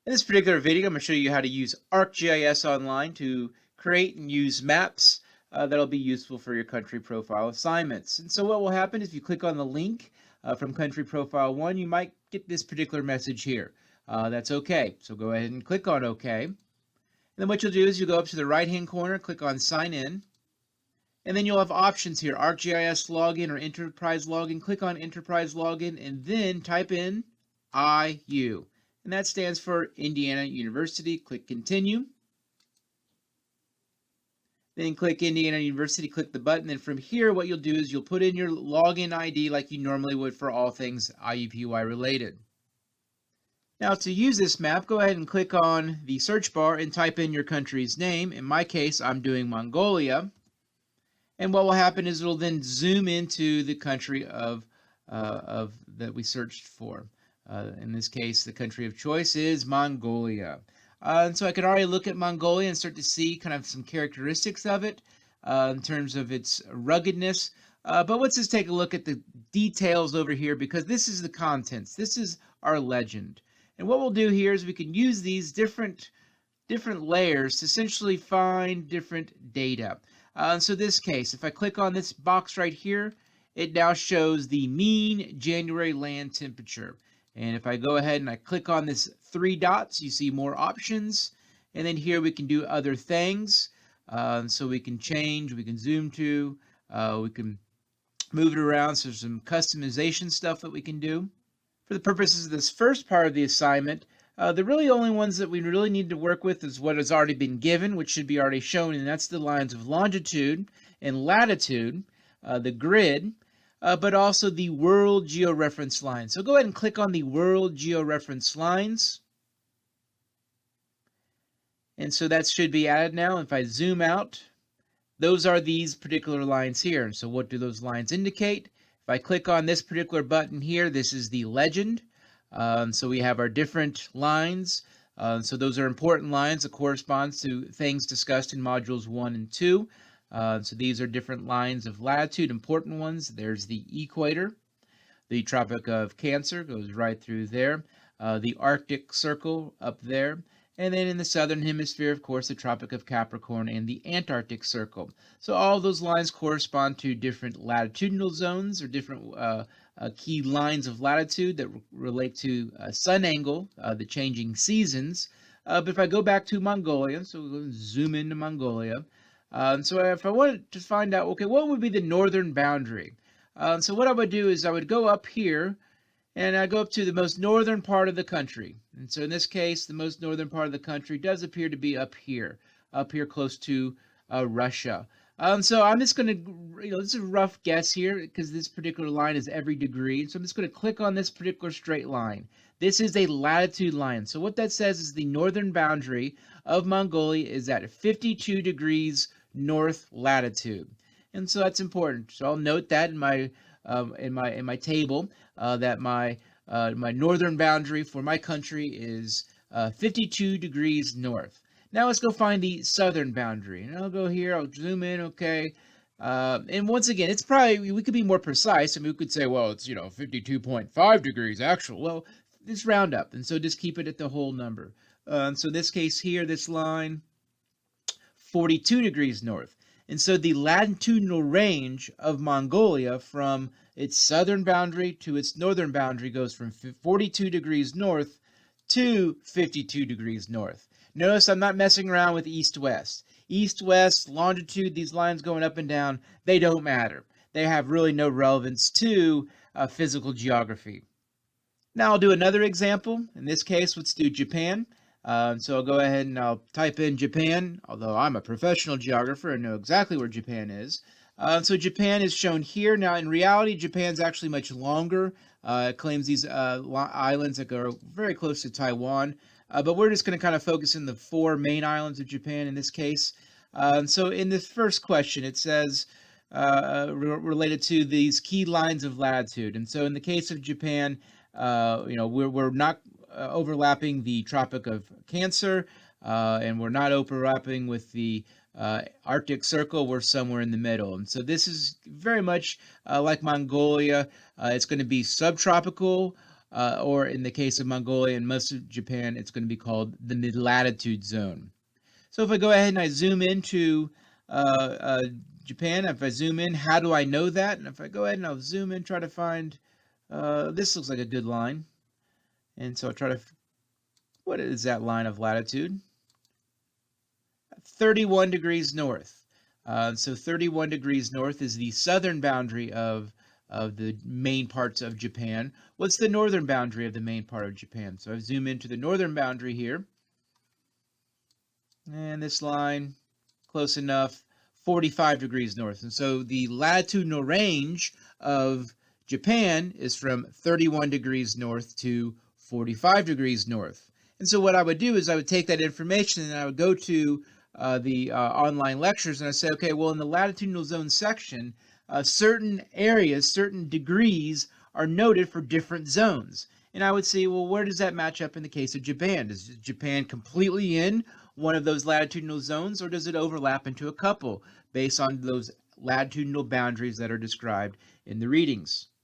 In this particular video, I'm going to show you how to use ArcGIS Online to create and use maps that'll be useful for your country profile assignments. And so what will happen is if you click on the link from Country Profile 1, you might get this particular message here. That's OK. So go ahead and click on OK. And then what you'll do is you'll go up to the right-hand corner, click on Sign In. And then you'll have options here, ArcGIS Login or Enterprise Login. Click on Enterprise Login and then type in IU. And that stands for Indiana University. Click Continue. Then click Indiana University, click the button. Then from here, what you'll do is you'll put in your login ID like you normally would for all things IUPUI related. Now to use this map, go ahead and click on the search bar and type in your country's name. In my case, I'm doing Mongolia. And what will happen is it'll then zoom into the country of that we searched for. In this case, the country of choice is Mongolia. And so I can already look at Mongolia and start to see kind of some characteristics of it in terms of its ruggedness. But let's just take a look at the details over here because this is the contents. This is our legend. And what we'll do here is we can use these different layers to essentially find different data. So this case, if I click on this box right here, it now shows the mean January land temperature. And if I go ahead and I click on this 3 dots, you see more options. And then here we can do other things. So we can change, we can zoom to, we can move it around. So there's some customization stuff that we can do. For the purposes of this first part of the assignment, the really only ones that we really need to work with is what has already been given, which should be already shown, and that's the lines of longitude and latitude, the grid, but also the world georeference lines. So go ahead and click on the world georeference lines. And so that should be added now. If I zoom out, those are these particular lines here. And so what do those lines indicate? If I click on this particular button here, this is the legend. So we have our different lines. So those are important lines that correspond to things discussed in modules 1 and 2. So these are different lines of latitude, important ones. There's the equator. The Tropic of Cancer goes right through there. The Arctic Circle up there. And then in the southern hemisphere, of course, the Tropic of Capricorn and the Antarctic Circle. So all those lines correspond to different latitudinal zones or different key lines of latitude that relate to sun angle, the changing seasons. But if I go back to Mongolia, so we'll zoom into Mongolia. So if I wanted to find out, okay, what would be the northern boundary? So what I would do is I would go up here and I go up to the most northern part of the country. And so in this case, the most northern part of the country does appear to be up here close to Russia. So I'm just going to, this is a rough guess here because this particular line is every degree. So I'm just going to click on this particular straight line. This is a latitude line. So what that says is the northern boundary of Mongolia is at 52 degrees north latitude. And so that's important. So I'll note that in my table that my northern boundary for my country is 52 degrees north. Now let's go find the southern boundary. And I'll go here, I'll zoom in, okay. And once again, it's probably, we could be more precise. I mean, we could say, well, it's, 52.5 degrees actual. Well, just round up. And so just keep it at the whole number. So in this case here, this line, 42 degrees north. And so the latitudinal range of Mongolia from its southern boundary to its northern boundary goes from 42 degrees north to 52 degrees north. Notice I'm not messing around with east-west. East-west, longitude, these lines going up and down, they don't matter. They have really no relevance to physical geography. Now I'll do another example. In this case, let's do Japan. So I'll go ahead and I'll type in Japan, although I'm a professional geographer and know exactly where Japan is. So Japan is shown here. Now, in reality, Japan's actually much longer. It claims these islands that go very close to Taiwan. But we're just going to kind of focus in the 4 main islands of Japan in this case. So in this first question, it says related to these key lines of latitude. And so in the case of Japan, we're not overlapping the Tropic of Cancer, and we're not overlapping with the Arctic Circle. We're somewhere in the middle. And so this is very much like Mongolia. It's going to be subtropical or in the case of Mongolia and most of Japan, it's going to be called the mid-latitude zone. So if I go ahead and I zoom into Japan, if I zoom in, how do I know that? And if I go ahead and I'll zoom in, try to find, this looks like a good line. And so I'll try to, what is that line of latitude? 31 degrees north. So 31 degrees north is the southern boundary of the main parts of Japan. What's the northern boundary of the main part of Japan? So I zoom into the northern boundary here. And this line, close enough, 45 degrees north. And so the latitudinal range of Japan is from 31 degrees north to 45 degrees north. And so what I would do is I would take that information and I would go to the online lectures and I say, okay, well, in the latitudinal zone section, certain areas, certain degrees are noted for different zones. And I would say, well, where does that match up in the case of Japan? Is Japan completely in one of those latitudinal zones, or does it overlap into a couple based on those latitudinal boundaries that are described in the readings?